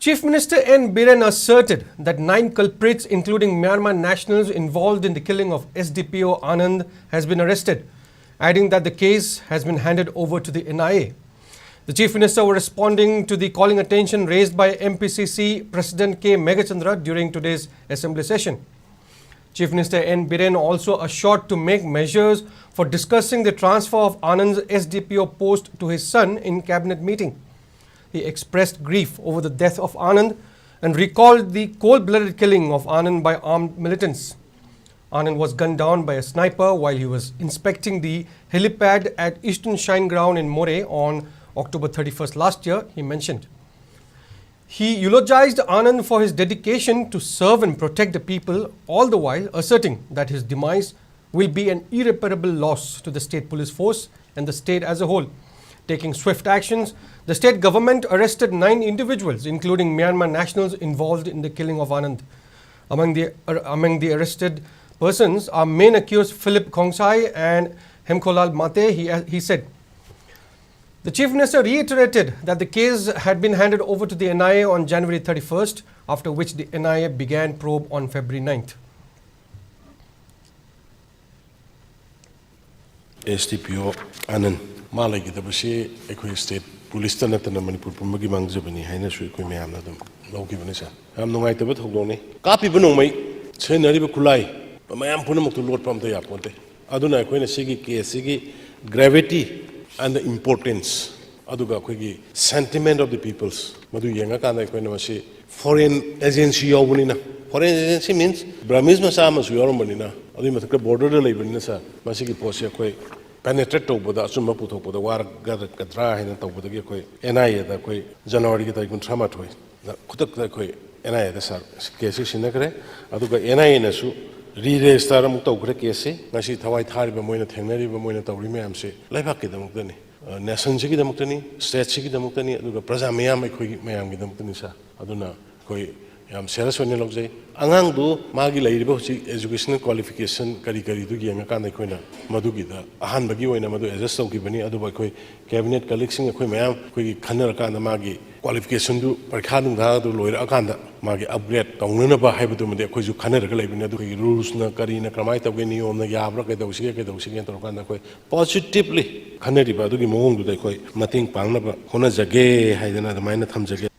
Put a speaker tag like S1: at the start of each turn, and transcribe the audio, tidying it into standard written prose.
S1: Chief Minister N. Biren asserted that 9 culprits, including Myanmar nationals involved in the killing of Sdpo Anand, has been arrested, adding that the case has been handed over to the NIA. The Chief Minister was responding to the calling attention raised by MPCC President K. Megachandra during today's Assembly session. Chief Minister N. Biren also assured to make measures for discussing the transfer of Anand's Sdpo post to his son in cabinet meeting. He expressed grief over the death of Anand and recalled the cold-blooded killing of Anand by armed militants. Anand was gunned down by a sniper while he was inspecting the helipad at Eastern Shine Ground in Moreh on October 31st last year, he mentioned. He eulogized Anand for his dedication to serve and protect the people, all the while asserting that his demise will be an irreparable loss to the state police force and the state as a whole. Taking swift actions, the state government arrested 9 individuals, including Myanmar nationals involved in the killing of Anand. Among the arrested persons are main accused Philip Khongsai and Hemkolal Mate, he said. The Chief Minister reiterated that the case had been handed over to the NIA on January 31st, after which the NIA began probe on February 9th.
S2: STPO Anand Malay kita bersih ekoi state police tanah tanah Manipur pemagi mangsa bani hai na sui ekoi mayam na dum lauki bani sa ham nongai tabat hogdong ni kapi benong mai senari ba kulai mayam puna muktu lot pam ta yaponte aduna ekoi na sigi case sigi gravity and the importance aduga ekoi gi sentiment of the peoples madu yenga kana ekoi na masi foreign agency yobuni na foreign agency means Burmese masa masu yorom bani na adu mathak border da lai bani na sa masi gi posse ekoi penetrate to boda asumma puthok boda war gadra haina to boda gi koi NIA da koi January gi ta kun thama thoi khutak da koi NIA da sar case sina kare aduga NIA na su re-register amuk to kare case ngasi thawai thari ba moina thengnari ba moina tawri me amse laibak ki damuk dani nation gi damuk dani state gi damuk dani aduga praja mayam khoi mayam gi damuk dani sa aduna koi yam serious one logjai angang du magi lairiba husi educational qualification kari kari du gi anga kan koina madu gi da ahan bagi oina madu adjust to gi bani adu ba koi cabinet collection koi mayam koi khanar kan magi qualification du parkha nu ga du loira akan da magi upgrade tawnana ba haibu du made koi ju khanar ga laibani adu koi rules na kari na kramai ta ge niyom na yabra ke da usi to kan koi positively khanari ba du gi mong du da koi mating pang na ba hona jage haidana da maina tham jage